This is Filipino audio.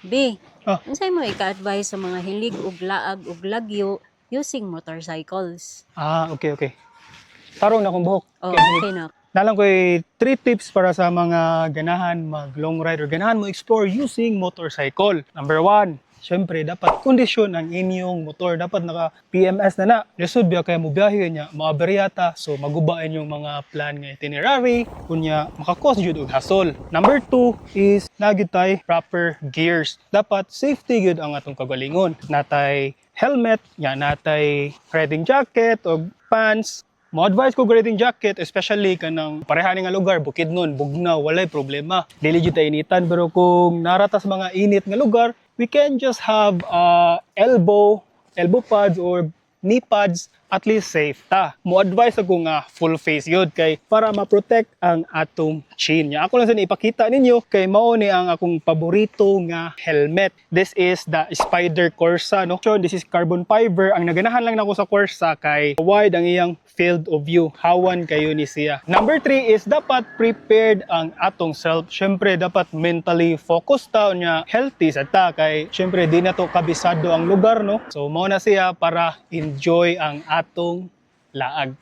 B. Ah. Unsay mo ika-advise sa mga hilig ug laag ug lagyo using motorcycles? Okay. Tarong na akong buhok. Oh, okay na. Nalang ko'y 3 tips para sa mga ganahan mag long ride or ganahan mo explore using motorcycle. Number 1, syempre dapat kondisyon ang inyong motor. Dapat naka PMS na na. Lisod biya kaya mo biyahe niya, maaberyata. So magubain yung mga plan nga itinerary. Kunya makakos jud og hassle. Number 2 is nagitay proper gears. Dapat safety gyud ang atong kagalingon. Natay helmet, natay riding jacket o pants. Mo-advise ko riding jacket, especially kanang pareha nga lugar, Bukidnon, Bugnaw, walay problema. Dili jud ta initan, pero kung naratas mga init nga lugar, we can just have elbow pads or knee pads, at least safe ta. Mo-advise ako nga full face yun kay para ma-protect ang atong chin. Ako lang sa ipakita ninyo kay mao ni ang akong paborito nga helmet. This is the Spider Corsa, no? So this is carbon fiber. Ang naganahan lang nako sa Corsa kay wide ang iyang field of view. Hawan kayo ni siya. Number 3 is dapat prepared ang atong self. Syempre dapat mentally focused ta nya healthy sa ta kay syempre di na to kabisado ang lugar, no? So mao na siya para enjoy ang atong laag.